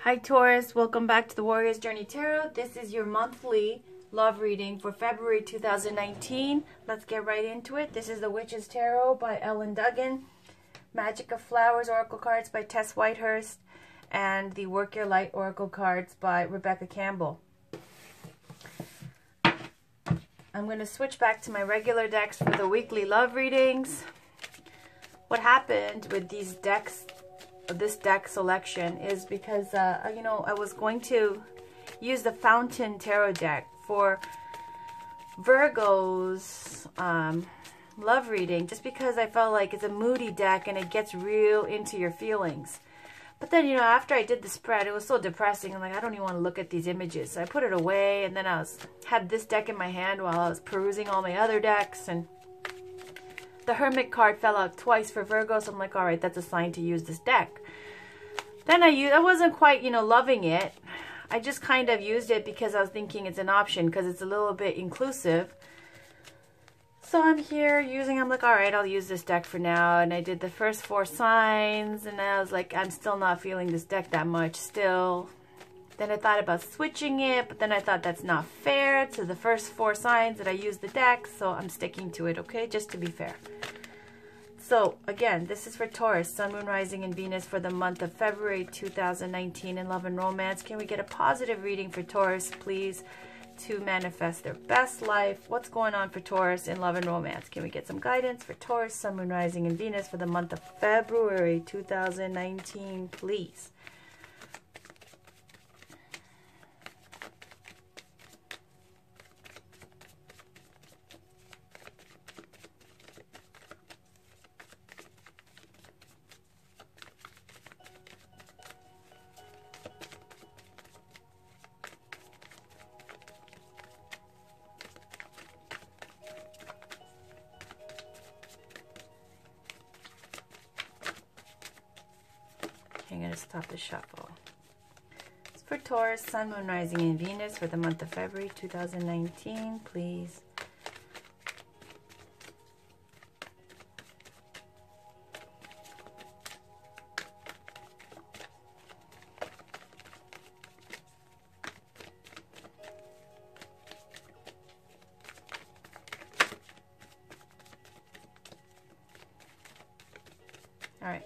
Hi Taurus, welcome back to the Warrior's Journey Tarot. This is your monthly love reading for February 2019. Let's get right into it. This is the Witch's Tarot by Ellen Duggan, Magic of Flowers Oracle Cards by Tess Whitehurst, and the Work Your Light Oracle Cards by Rebecca Campbell. I'm going to switch back to my regular decks for the weekly love readings. What happened with these decks, this deck selection, is because I was going to use the Fountain Tarot deck for Virgo's love reading, just because I felt like it's a moody deck and it gets real into your feelings. But then, after I did the spread, it was so depressing. I'm like, I don't even want to look at these images. So I put it away, and then I had this deck in my hand while I was perusing all my other decks, and the Hermit card fell out twice for Virgo, so I'm like, all right, that's a sign to use this deck. Then I wasn't quite, loving it. I just kind of used it because I was thinking it's an option because it's a little bit inclusive. So I'm like, all right, I'll use this deck for now. And I did the first 4 signs, and I was like, I'm still not feeling this deck that much still. Then I thought about switching it, but then I thought that's not fair to the first 4 signs that I used the deck, so I'm sticking to it, okay, just to be fair. So again, this is for Taurus, Sun, Moon, Rising, and Venus for the month of February 2019 in love and romance. Can we get a positive reading for Taurus, please, to manifest their best life? What's going on for Taurus in love and romance? Can we get some guidance for Taurus, Sun, Moon, Rising, and Venus for the month of February 2019, please? I'm going to stop the shuffle. It's for Taurus, Sun, Moon, Rising, and Venus for the month of February 2019, please. All right,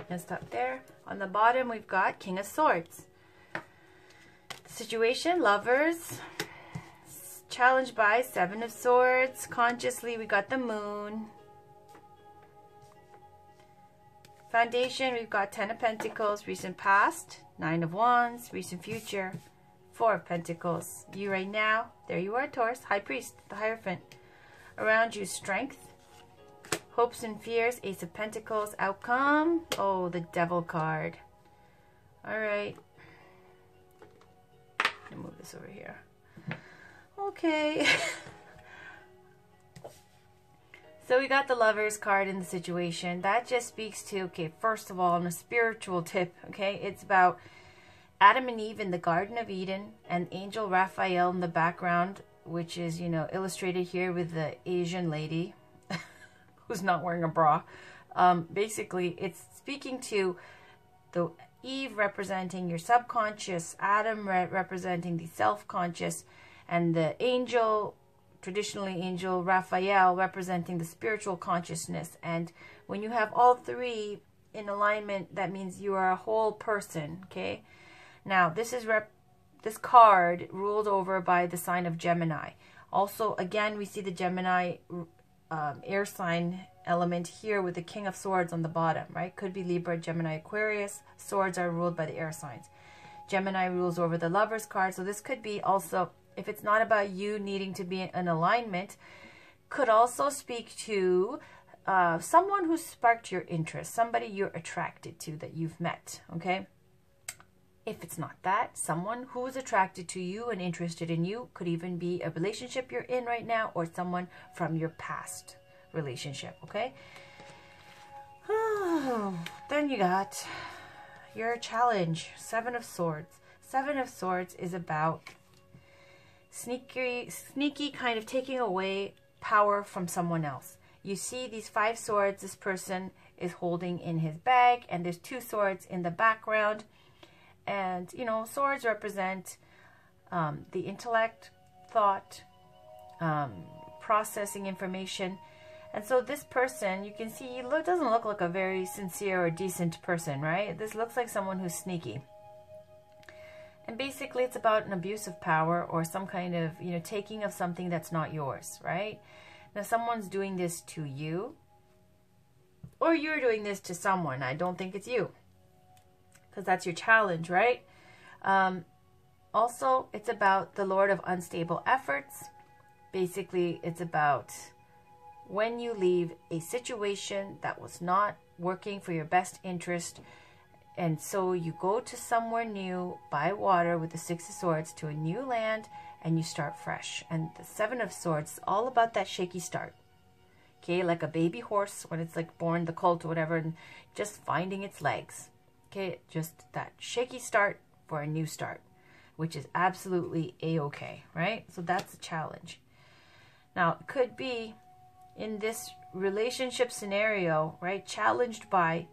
let's stop there. On the bottom, we've got King of Swords. Situation, lovers. Challenged by 7 of Swords. Consciously, we got the Moon. Foundation, we've got 10 of Pentacles. Recent past, 9 of Wands. Recent future, 4 of Pentacles. You right now, there you are, Taurus. High Priest, the Hierophant. Around you, strength. Hopes and fears, Ace of Pentacles. Outcome, oh, the Devil card. All right. Let me move this over here. Okay. So we got the Lovers card in the situation. That just speaks to, okay, first of all, on a spiritual tip, okay, it's about Adam and Eve in the Garden of Eden and Angel Raphael in the background, which is, illustrated here with the Asian lady who's not wearing a bra. Basically, it's speaking to the Eve representing your subconscious, Adam representing the self-conscious, and the angel, traditionally Angel Raphael, representing the spiritual consciousness. And when you have all 3 in alignment, that means you are a whole person, okay? Now, this card ruled over by the sign of Gemini. Also, again, we see the Gemini air sign element here with the King of Swords on the bottom, right? Could be Libra, Gemini, Aquarius. Swords are ruled by the air signs. Gemini rules over the Lovers card. So this could be also, if it's not about you needing to be in alignment, could also speak to someone who sparked your interest, somebody you're attracted to that you've met, okay? If it's not that, someone who is attracted to you and interested in you, could even be a relationship you're in right now or someone from your past relationship, okay? Then you got your challenge, 7 of Swords. 7 of Swords is about sneaky kind of taking away power from someone else. You see these 5 swords this person is holding in his bag, and there's 2 swords in the background. And, you know, swords represent the intellect, thought, processing information. And so this person, you can see, he doesn't look like a very sincere or decent person, right? This looks like someone who's sneaky. And basically it's about an abuse of power or some kind of, you know, taking of something that's not yours, right? Now someone's doing this to you, or you're doing this to someone. I don't think it's you, because that's your challenge, right? Also, it's about the Lord of unstable efforts. Basically, it's about when you leave a situation that was not working for your best interest, and so you go to somewhere new by water with the Six of Swords to a new land, and you start fresh. And the Seven of Swords is all about that shaky start. Okay, like a baby horse when it's like born, the colt or whatever, and just finding its legs. Okay, just that shaky start for a new start, which is absolutely a-okay, right? So that's a challenge. Now, it could be in this relationship scenario, right, challenged by,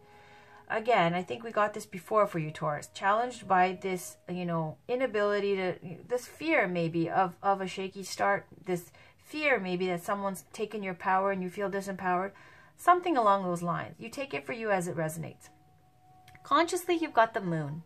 again, I think we got this before for you, Taurus, challenged by this, you know, inability to, this fear maybe of a shaky start, this fear maybe that someone's taken your power and you feel disempowered, something along those lines. You take it for you as it resonates. Consciously, you've got the moon.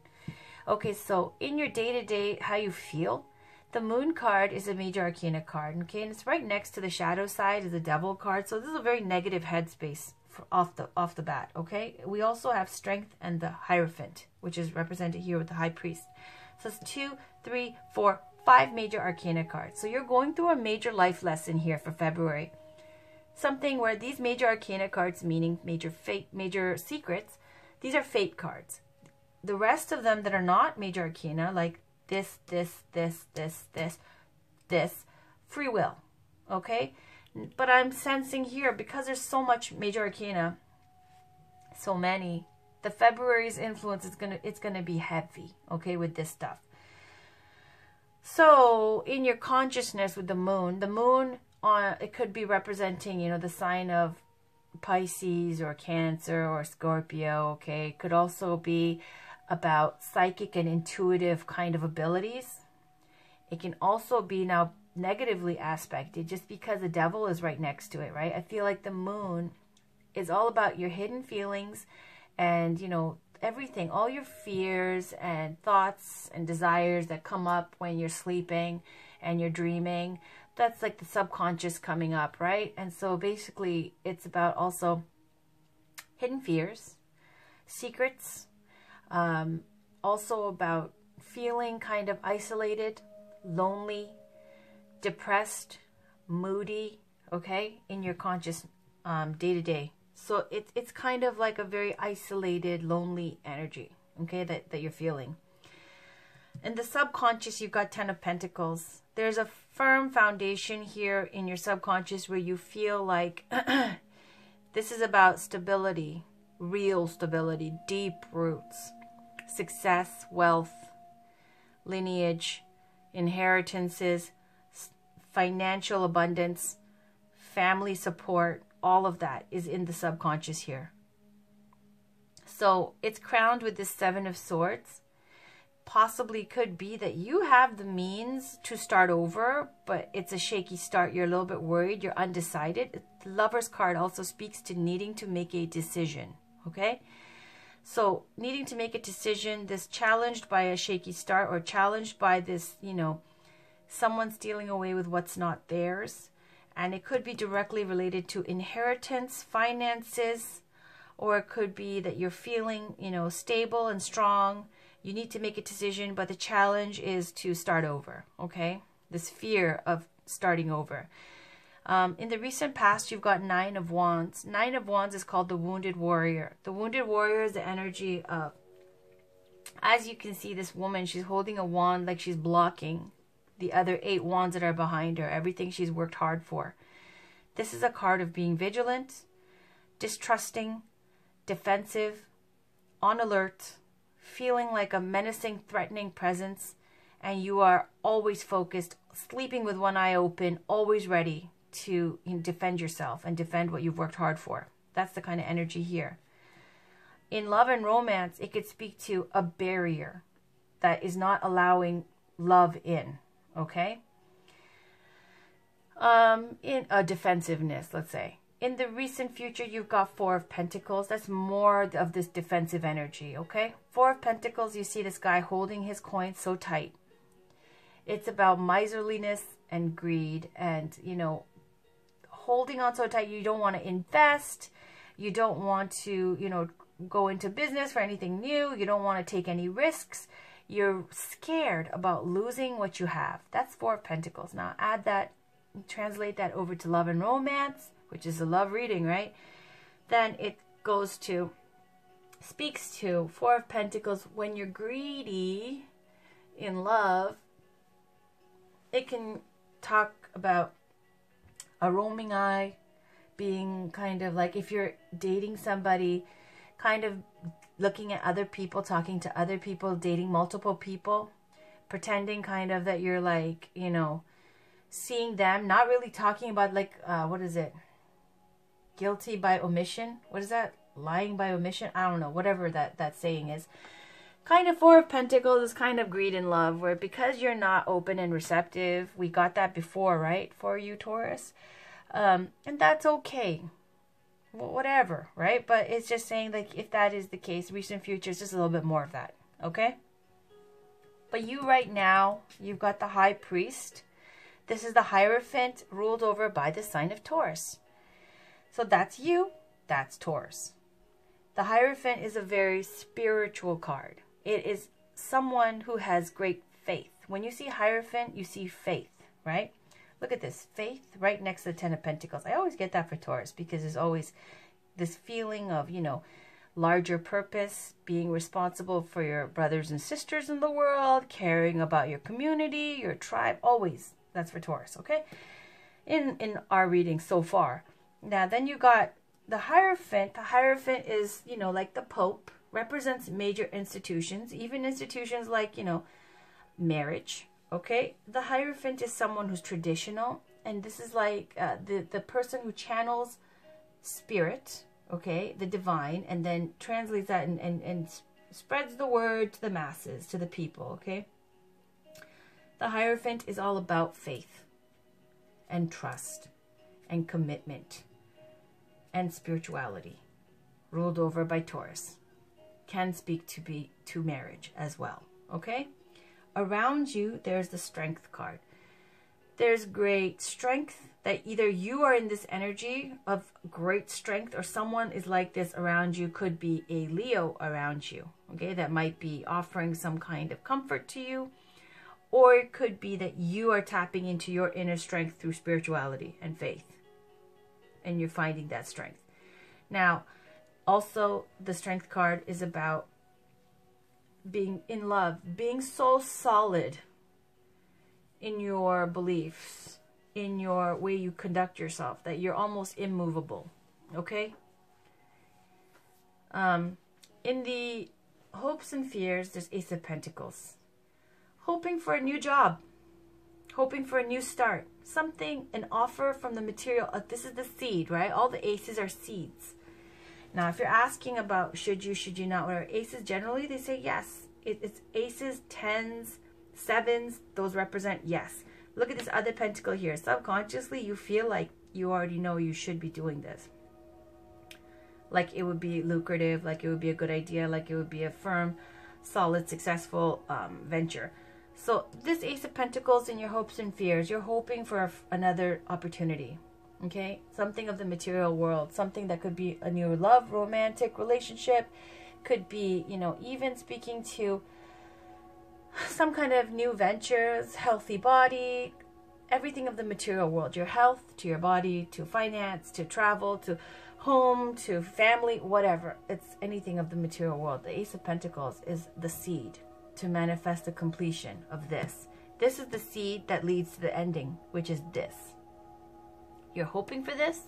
Okay, so in your day-to-day, how you feel, the moon card is a major arcana card, okay, and it's right next to the shadow side is the devil card. So this is a very negative headspace off the bat, okay? We also have strength and the Hierophant, which is represented here with the high priest. So it's 2, 3, 4, 5 major arcana cards. So you're going through a major life lesson here for February. Something where these major arcana cards, meaning major fate, major secrets, these are fate cards. The rest of them that are not major arcana, like this, free will, okay? But I'm sensing here, because there's so much major arcana, so many, the February's influence is gonna be heavy, okay, with this stuff. So in your consciousness with the moon it could be representing, you know, the sign of Pisces or Cancer or Scorpio, okay? It could also be about psychic and intuitive kind of abilities. It can also be now negatively aspected just because the devil is right next to it, right? I feel like the moon is all about your hidden feelings and, you know, everything, all your fears and thoughts and desires that come up when you're sleeping and you're dreaming. That's like the subconscious coming up, right? And so basically it's about also hidden fears, secrets, also about feeling kind of isolated, lonely, depressed, moody, okay, in your conscious day-to-day. So it's kind of like a very isolated, lonely energy, okay, that you're feeling. In the subconscious, you've got 10 of Pentacles. There's a firm foundation here in your subconscious where you feel like this is about stability, real stability, deep roots, success, wealth, lineage, inheritances, financial abundance, family support. All of that is in the subconscious here. So it's crowned with this Seven of Swords. Possibly could be that you have the means to start over, but it's a shaky start. You're a little bit worried. You're undecided. The Lover's card also speaks to needing to make a decision, okay? So needing to make a decision, this challenged by a shaky start or challenged by this, you know, someone stealing away with what's not theirs. And it could be directly related to inheritance, finances, or it could be that you're feeling, you know, stable and strong. You need to make a decision, but the challenge is to start over, okay? This fear of starting over. In the recent past, you've got 9 of Wands. 9 of Wands is called the Wounded Warrior. The Wounded Warrior is the energy of, as you can see, this woman, she's holding a wand like she's blocking the other 8 wands that are behind her, everything she's worked hard for. This is a card of being vigilant, distrusting, defensive, on alert, feeling like a menacing, threatening presence, and you are always focused, sleeping with one eye open, always ready to defend yourself and defend what you've worked hard for. That's the kind of energy here. In love and romance, it could speak to a barrier, that is not allowing love in, okay? In a defensiveness, let's say. In the recent future, you've got Four of Pentacles. That's more of this defensive energy, okay? Four of Pentacles, you see this guy holding his coin so tight. It's about miserliness and greed and, you know, holding on so tight. You don't want to invest. You don't want to, you know, go into business for anything new. You don't want to take any risks. You're scared about losing what you have. That's Four of Pentacles. Now add that, translate that over to love and romance, which is a love reading, right? Then it goes to, speaks to Four of Pentacles. When you're greedy in love, it can talk about a roaming eye, being kind of like, if you're dating somebody, kind of looking at other people, talking to other people, dating multiple people, pretending kind of that you're like, you know, seeing them, not really talking about like, what is it? Guilty by omission? What is that? Lying by omission? I don't know, whatever that saying is. Kind of Four of Pentacles is kind of greed in love, where because you're not open and receptive, we got that before, right? For you, Taurus. And that's okay. Well, whatever, right? But it's just saying, like, if that is the case, recent future is just a little bit more of that, okay? But you right now, you've got the High Priest. This is the Hierophant ruled over by the sign of Taurus. So that's you, that's Taurus. The Hierophant is a very spiritual card. It is someone who has great faith. When you see Hierophant, you see faith, right? Look at this, faith right next to the Ten of Pentacles. I always get that for Taurus because there's always this feeling of, you know, larger purpose, being responsible for your brothers and sisters in the world, caring about your community, your tribe, always. That's for Taurus, okay? In our reading so far. Now, then you got the Hierophant. The Hierophant is, you know, like the Pope, represents major institutions, even institutions like, you know, marriage, okay? The Hierophant is someone who's traditional, and this is like the person who channels spirit, okay, the divine, and then translates that and spreads the word to the masses, to the people, okay? The Hierophant is all about faith and trust and commitment and spirituality, ruled over by Taurus. Can speak to marriage as well, okay? Around you, there's the Strength card. There's great strength, that either you are in this energy of great strength or someone is like this around you. Could be a Leo around you, okay? That might be offering some kind of comfort to you. Or it could be that you are tapping into your inner strength through spirituality and faith. And you're finding that strength. Now, also, the Strength card is about being in love, being so solid in your beliefs, in your way you conduct yourself, that you're almost immovable, okay? In the hopes and fears, there's Ace of Pentacles. Hoping for a new job, hoping for a new start, something, an offer from the material. This is the seed, right? All the aces are seeds. Now, if you're asking about should you not, whatever, aces generally, they say yes. It's aces, tens, sevens, those represent yes. Look at this other pentacle here. Subconsciously, you feel like you already know you should be doing this. Like it would be lucrative, like it would be a good idea, like it would be a firm, solid, successful venture. So this Ace of Pentacles in your hopes and fears, you're hoping for another opportunity, okay? Something of the material world, something that could be a new love, romantic relationship, could be, you know, even speaking to some kind of new ventures, healthy body, everything of the material world, your health, to your body, to finance, to travel, to home, to family, whatever. It's anything of the material world. The Ace of Pentacles is the seed to manifest the completion of this. This is the seed that leads to the ending, which is this. You're hoping for this,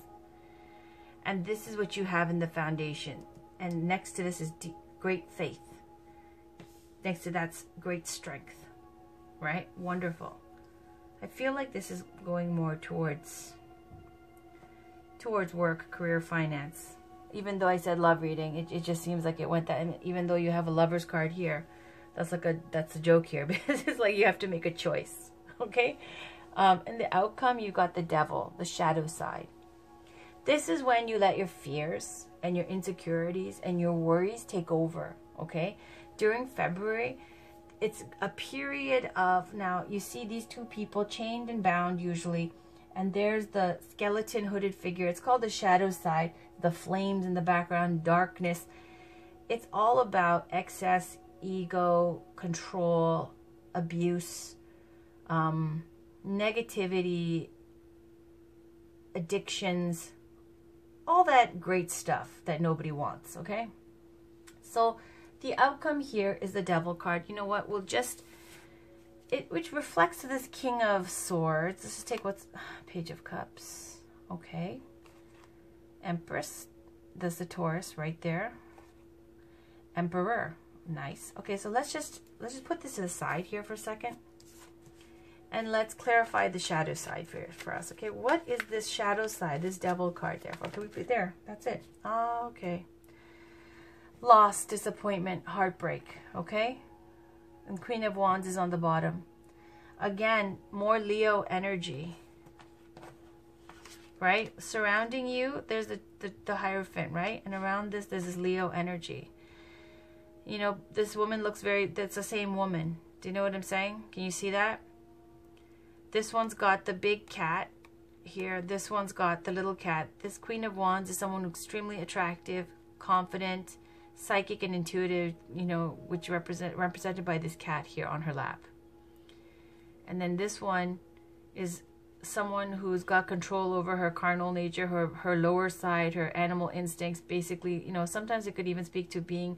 and this is what you have in the foundation. And next to this is great faith. Next to that's great strength, right? Wonderful. I feel like this is going more towards work, career, finance. Even though I said love reading, it just seems like it went that. And even though you have a Lover's card here, That's a joke here because it's like you have to make a choice. Okay. In the outcome, you got the devil, the shadow side. This is when you let your fears and your insecurities and your worries take over. Okay. During February, it's a period of, now you see these two people chained and bound usually, and there's the skeleton hooded figure. It's called the shadow side, the flames in the background, darkness. It's all about excess, ego, control, abuse, negativity, addictions, all that great stuff that nobody wants, okay? So the outcome here is the devil card. You know what? We'll just, which reflects this King of Swords. Let's just take what's Page of Cups. Okay. Empress. There's the Taurus right there. Emperor. Nice. Okay, so let's just put this aside here for a second. And let's clarify the shadow side for us. Okay, what is this shadow side, this devil card there? Okay, we put there. That's it. Okay. Loss, disappointment, heartbreak, okay? And Queen of Wands is on the bottom. Again, more Leo energy, right? Surrounding you, there's the Hierophant, right? And around this, there's this Leo energy. You know, this woman looks that's the same woman. Do you know what I'm saying? Can you see that? This one's got the big cat here. This one's got the little cat. This Queen of Wands is someone extremely attractive, confident, psychic and intuitive, you know, which represented by this cat here on her lap. And then this one is someone who's got control over her carnal nature, her lower side, her animal instincts. Basically, you know, sometimes it could even speak to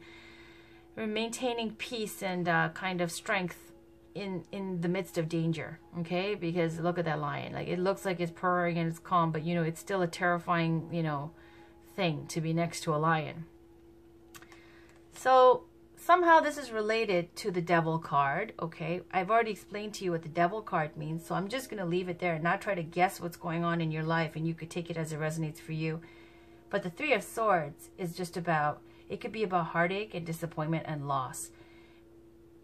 maintaining peace and kind of strength in the midst of danger. Okay, because look at that lion. Like, it looks like it's purring and it's calm, but you know, it's still a terrifying, you know, thing to be next to a lion. So somehow this is related to the devil card, okay? I've already explained to you what the devil card means, so I'm just going to leave it there and not try to guess what's going on in your life, and you could take it as it resonates for you. But the Three of Swords is just about, it could be about heartache and disappointment and loss.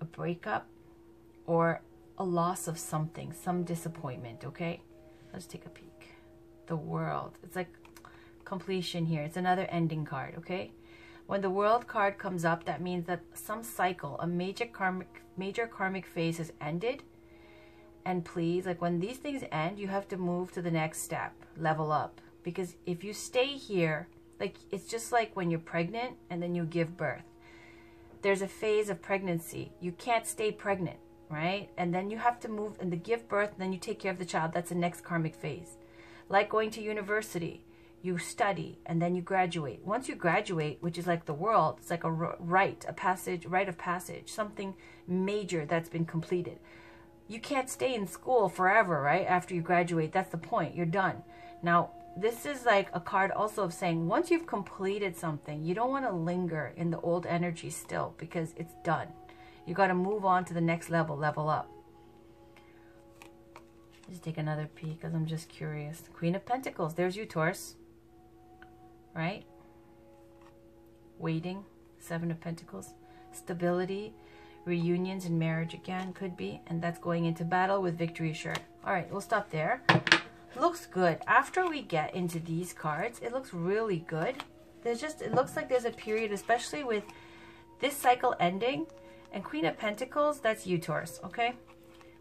A breakup or a loss of something, some disappointment, okay? Let's take a peek. The World. It's like completion here. It's another ending card, okay? When the World card comes up, that means that some cycle, a major karmic phase has ended. And please, like, when these things end, you have to move to the next step, level up. Because if you stay here, like, it's just like when you're pregnant and then you give birth. There's a phase of pregnancy. You can't stay pregnant, right? And then you have to move and give birth, and then you take care of the child. That's the next karmic phase. Like going to university. You study and then you graduate. Once you graduate, which is like the World, it's like a rite of passage, something major that's been completed. You can't stay in school forever, right? After you graduate, that's the point. You're done. Now, this is like a card also of saying once you've completed something, you don't want to linger in the old energy still, because it's done. You got to move on to the next level, level up. Just take another peek because I'm just curious. Queen of Pentacles. There's you, Taurus. Right? Waiting. Seven of Pentacles. Stability. Reunions and marriage again could be. And that's going into battle with victory assured. Alright, we'll stop there. Looks good. After we get into these cards, it looks really good. It looks like there's a period, especially with this cycle ending. And Queen of Pentacles, that's you, Taurus. Okay?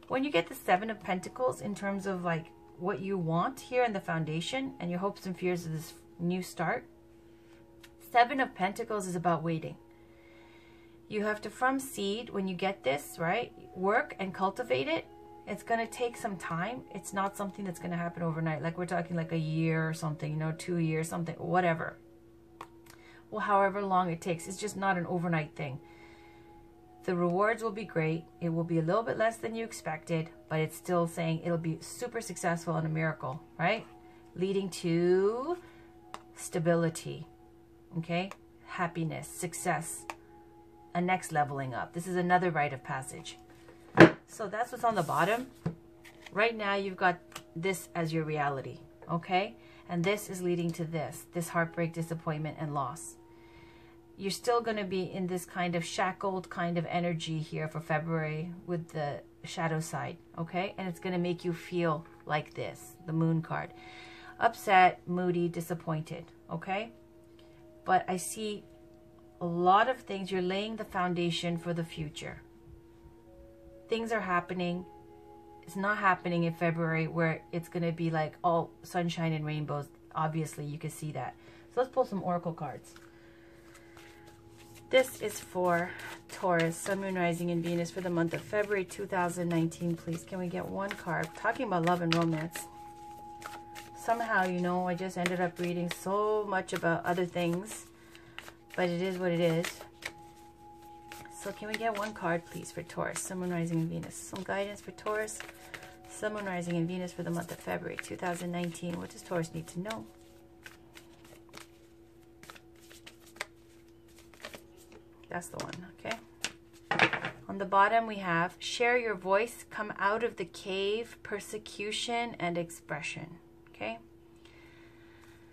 When you get the Seven of Pentacles in terms of like what you want here in the foundation and your hopes and fears of this new start, Seven of Pentacles is about waiting. You have to, from seed, when you get this, right, work and cultivate it. It's going to take some time. It's not something that's going to happen overnight. Like we're talking like a year or something, you know, 2 years, something, whatever. Well, however long it takes. It's just not an overnight thing. The rewards will be great. It will be a little bit less than you expected, but it's still saying it'll be super successful and a miracle, right? Leading to stability, okay? Happiness, success, a next leveling up. This is another rite of passage. So that's what's on the bottom. Right now you've got this as your reality, okay? And this is leading to this heartbreak, disappointment, and loss. you're still going to be in this kind of shackled kind of energy here for February with the shadow side, okay? And it's going to make you feel like this, the moon card. Upset, moody, disappointed, okay? But I see a lot of things. You're laying the foundation for the future. Things are happening. It's not happening in February where it's going to be like all sunshine and rainbows. Obviously, you can see that. So let's pull some oracle cards. This is for Taurus, Sun, Moon, Rising, and Venus for the month of February 2019. Please, can we get one card? Talking about love and romance. Somehow, you know, I just ended up reading so much about other things. But it is what it is. So can we get one card, please, for Taurus, Sun, Moon, Rising, and Venus? Some guidance for Taurus, Sun, Moon, Rising, and Venus for the month of February 2019. What does Taurus need to know? That's the one, okay? On the bottom, we have share your voice, come out of the cave, persecution, and expression, okay?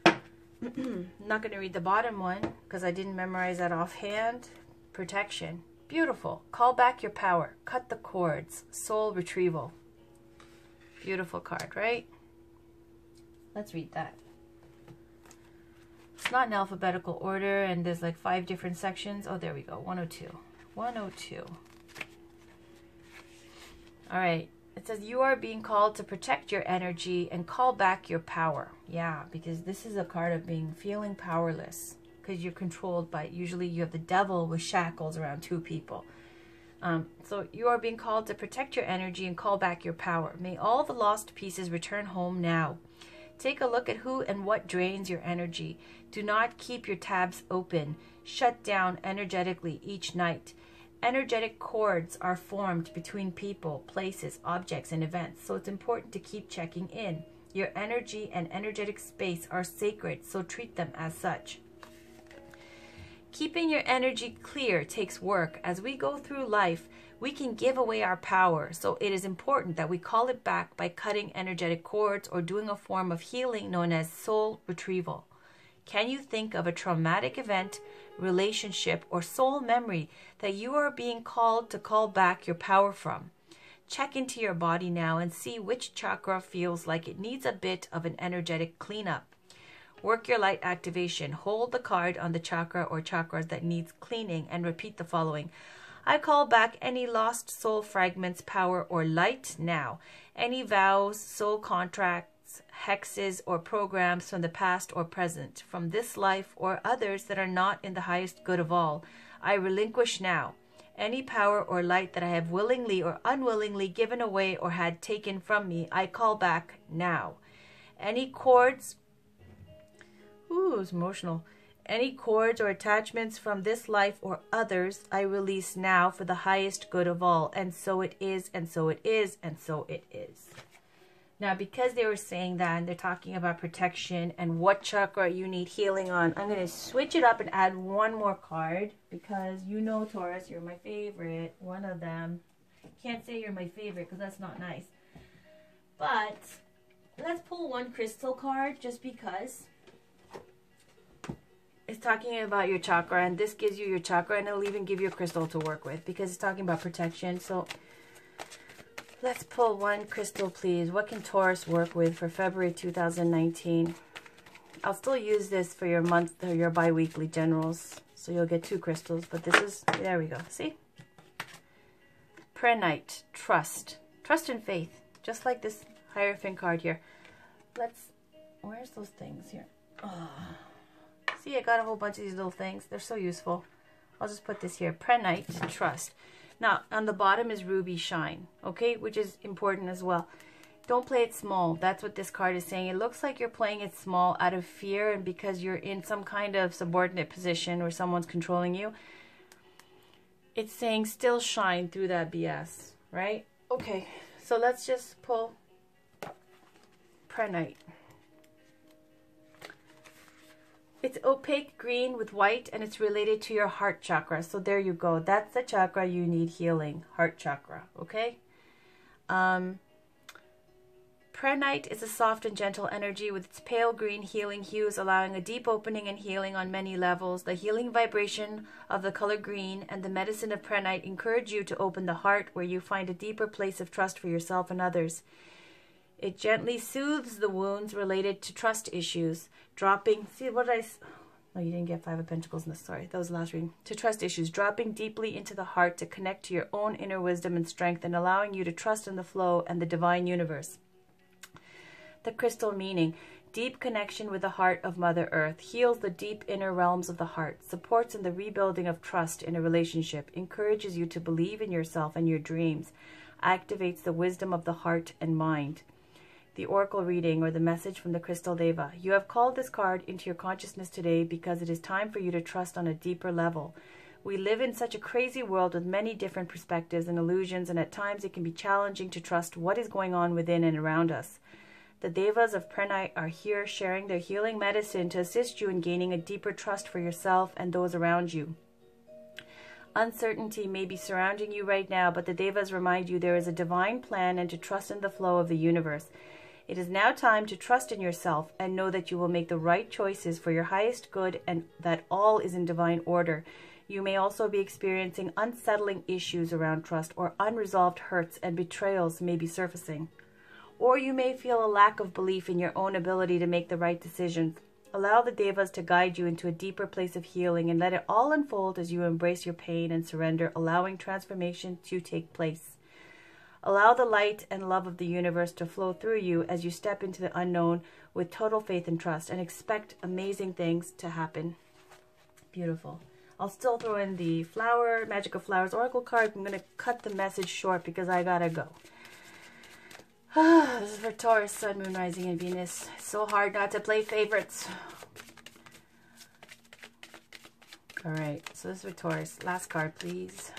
I'm not going to read the bottom one because I didn't memorize that offhand. Protection. Beautiful. Call back your power. Cut the cords. Soul retrieval. Beautiful card, right? Let's read that. It's not in alphabetical order, and there's like 5 different sections. Oh, there we go. 102. 102. All right. It says you are being called to protect your energy and call back your power. Yeah, because this is a card of feeling powerless because you're controlled by, usually you have the devil with shackles around 2 people. So you are being called to protect your energy and call back your power. May all the lost pieces return home now. Take a look at who and what drains your energy. Do not keep your tabs open. Shut down energetically each night. Energetic cords are formed between people, places, objects, and events, so it's important to keep checking in. Your energy and energetic space are sacred, so treat them as such. Keeping your energy clear takes work. As we go through life, we can give away our power, so it is important that we call it back by cutting energetic cords or doing a form of healing known as soul retrieval. Can you think of a traumatic event, relationship, or soul memory that you are being called to call back your power from? Check into your body now and see which chakra feels like it needs a bit of an energetic cleanup. Work your light activation. Hold the card on the chakra or chakras that needs cleaning and repeat the following. I call back any lost soul fragments, power, or light now. Any vows, soul contracts, hexes, or programs from the past or present, from this life or others that are not in the highest good of all, I relinquish now. Any power or light that I have willingly or unwillingly given away or had taken from me, I call back now. Any cords, it's emotional. Any cords or attachments from this life or others, I release now for the highest good of all. And so it is, and so it is, and so it is. Now, because they were saying that, and they're talking about protection and what chakra you need healing on, I'm going to switch it up and add one more card because you know, Taurus, you're my favorite, one of them. Can't say you're my favorite because that's not nice. But let's pull one crystal card just because. It's talking about your chakra, and this gives you your chakra, and it'll even give you a crystal to work with because it's talking about protection. So let's pull one crystal, please. What can Taurus work with for February 2019? I'll still use this for your month or your bi-weekly generals, so you'll get 2 crystals, but this is, there we go. See? Prenite, trust. Trust and faith, just like this Hierophant card here. Where's those things here? Oh. See, I got a whole bunch of these little things. They're so useful. I'll just put this here. Prenite, trust. Now, on the bottom is ruby shine, okay, which is important as well. Don't play it small. That's what this card is saying. It looks like you're playing it small out of fear and because you're in some kind of subordinate position or someone's controlling you. It's saying still shine through that BS, right? Okay, so let's just pull Prenite. It's opaque green with white, and it's related to your heart chakra. So there you go. That's the chakra you need healing, heart chakra, okay? Prenite Prehnite is a soft and gentle energy with its pale green healing hues, allowing a deep opening and healing on many levels. The healing vibration of the color green and the medicine of Prehnite encourage you to open the heart, where you find a deeper place of trust for yourself and others. It gently soothes the wounds related to trust issues, dropping... See what I... No, you didn't get 5 of Pentacles in this. Sorry, that was the last reading. To trust issues, dropping deeply into the heart to connect to your own inner wisdom and strength, and allowing you to trust in the flow and the divine universe. The crystal meaning: deep connection with the heart of Mother Earth, heals the deep inner realms of the heart, supports in the rebuilding of trust in a relationship, encourages you to believe in yourself and your dreams, activates the wisdom of the heart and mind. The oracle reading, or the message from the crystal deva. You have called this card into your consciousness today because it is time for you to trust on a deeper level. We live in such a crazy world with many different perspectives and illusions, and at times it can be challenging to trust what is going on within and around us. The devas of Prehnite are here sharing their healing medicine to assist you in gaining a deeper trust for yourself and those around you. Uncertainty may be surrounding you right now, but the devas remind you there is a divine plan and to trust in the flow of the universe. It is now time to trust in yourself and know that you will make the right choices for your highest good and that all is in divine order. You may also be experiencing unsettling issues around trust, or unresolved hurts and betrayals may be surfacing. Or you may feel a lack of belief in your own ability to make the right decisions. Allow the devas to guide you into a deeper place of healing and let it all unfold as you embrace your pain and surrender, allowing transformation to take place. Allow the light and love of the universe to flow through you as you step into the unknown with total faith and trust, and expect amazing things to happen. Beautiful. I'll still throw in the flower, Magic of Flowers Oracle card. I'm going to cut the message short because I gotta go. This is for Taurus, Sun, Moon, Rising, and Venus. It's so hard not to play favorites. Alright, so this is for Taurus. Last card, please.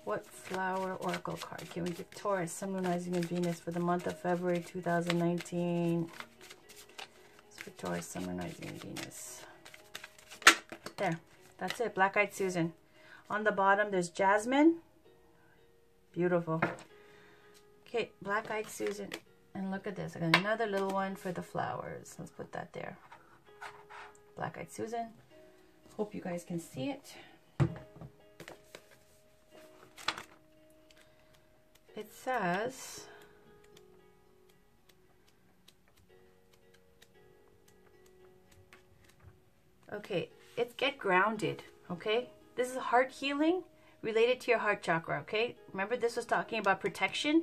What flower oracle card can we give Taurus, Sun, Moon, Rising, and Venus for the month of February 2019? It's for Taurus, Sun, Moon, Rising, and Venus. There. That's it. Black-Eyed Susan. On the bottom, there's Jasmine. Beautiful. Okay, Black-Eyed Susan. And look at this. I got another little one for the flowers. Let's put that there. Black-Eyed Susan. Hope you guys can see it. It says, okay, it's get grounded, okay? This is heart healing related to your heart chakra, okay? Remember, this was talking about protection.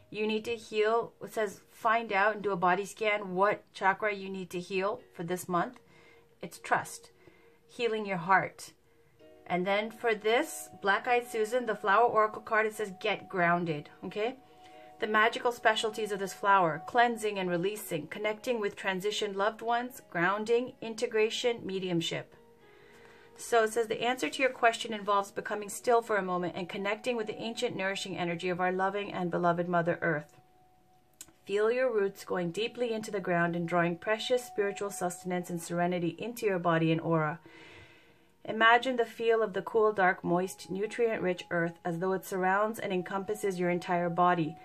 You need to heal. It says find out and do a body scan what chakra you need to heal for this month. It's trust, healing your heart. And then for this, Black-Eyed Susan, the flower oracle card, it says get grounded, okay? The magical specialties of this flower: cleansing and releasing, connecting with transitioned loved ones, grounding, integration, mediumship. So it says the answer to your question involves becoming still for a moment and connecting with the ancient nourishing energy of our loving and beloved Mother Earth. Feel your roots going deeply into the ground and drawing precious spiritual sustenance and serenity into your body and aura. Imagine the feel of the cool, dark, moist, nutrient-rich earth as though it surrounds and encompasses your entire body.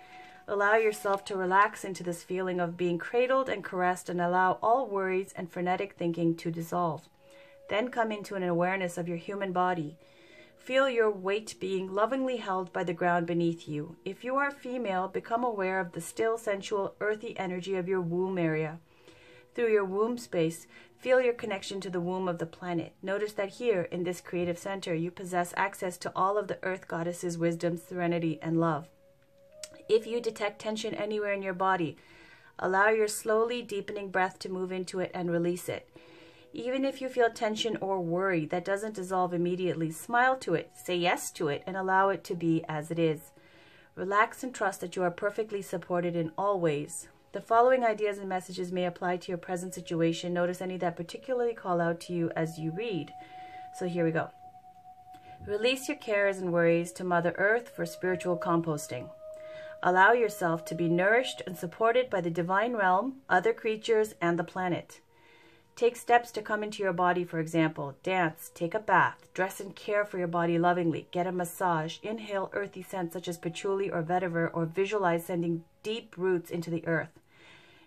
Allow yourself to relax into this feeling of being cradled and caressed, and allow all worries and frenetic thinking to dissolve. Then come into an awareness of your human body. Feel your weight being lovingly held by the ground beneath you. If you are female, become aware of the still, sensual, earthy energy of your womb area. Through your womb space, feel your connection to the womb of the planet. Notice that here, in this creative center, you possess access to all of the Earth Goddess's wisdom, serenity, and love. If you detect tension anywhere in your body, allow your slowly deepening breath to move into it and release it. Even if you feel tension or worry that doesn't dissolve immediately, smile to it, say yes to it, and allow it to be as it is. Relax and trust that you are perfectly supported in all ways. The following ideas and messages may apply to your present situation. Notice any that particularly call out to you as you read. So here we go. Release your cares and worries to Mother Earth for spiritual composting. Allow yourself to be nourished and supported by the divine realm, other creatures, and the planet. Take steps to come into your body, for example. Dance, take a bath, dress and care for your body lovingly, get a massage, inhale earthy scents such as patchouli or vetiver, or visualize sending deep roots into the earth.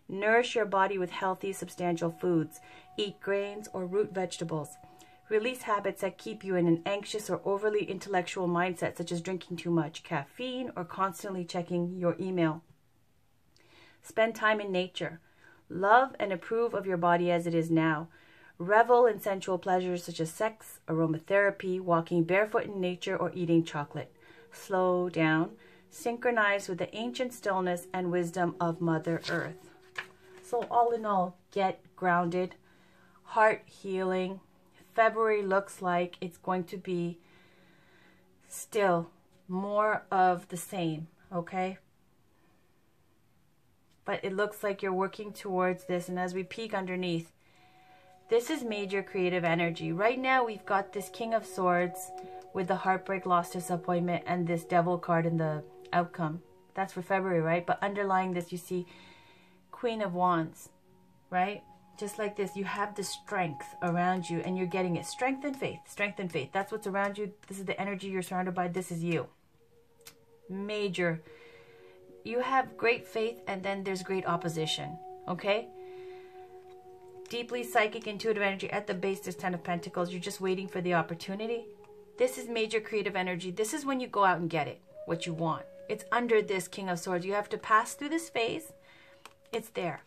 Nourish your body with healthy, substantial foods. Eat grains or root vegetables. Release habits that keep you in an anxious or overly intellectual mindset, such as drinking too much caffeine or constantly checking your email. Spend time in nature. Love and approve of your body as it is now. Revel in sensual pleasures such as sex, aromatherapy, walking barefoot in nature, or eating chocolate. Slow down. Synchronize with the ancient stillness and wisdom of Mother Earth. So all in all, get grounded. Heart healing. February looks like it's going to be still more of the same, okay? But it looks like you're working towards this. And as we peek underneath, this is major creative energy. Right now, we've got this King of Swords with the heartbreak, loss, disappointment, and this Devil card in the outcome. That's for February, right? But underlying this, you see Queen of Wands, right? Just like this, you have the strength around you and you're getting it. Strength and faith. Strength and faith. That's what's around you. This is the energy you're surrounded by. This is you. Major. You have great faith and then there's great opposition. Okay? Deeply psychic, intuitive energy. At the base, there's 10 of Pentacles. You're just waiting for the opportunity. This is major creative energy. This is when you go out and get it. What you want. It's under this King of Swords. You have to pass through this phase. It's there.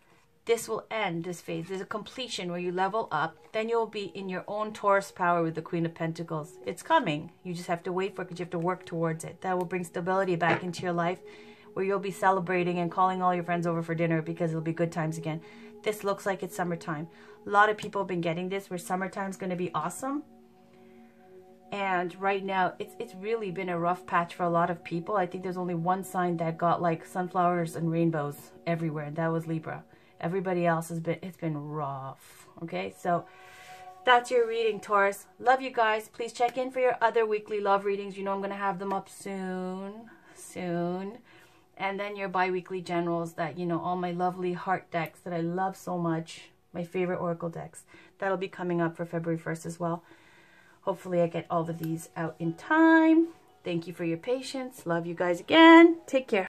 This will end this phase. There's a completion where you level up. Then you'll be in your own Taurus power with the Queen of Pentacles. It's coming. You just have to wait for it because you have to work towards it. That will bring stability back into your life where you'll be celebrating and calling all your friends over for dinner because it'll be good times again. This looks like it's summertime. A lot of people have been getting this where summertime's going to be awesome. And right now, it's really been a rough patch for a lot of people. I think there's only one sign that got like sunflowers and rainbows everywhere, and that was Libra. Everybody else it's been rough. Okay, so that's your reading, Taurus. Love you guys. Please check in for your other weekly love readings. You know I'm going to have them up soon. And then your bi-weekly generals that, you know, all my lovely heart decks that I love so much. My favorite oracle decks. That'll be coming up for February 1st as well. Hopefully I get all of these out in time. Thank you for your patience. Love you guys again. Take care.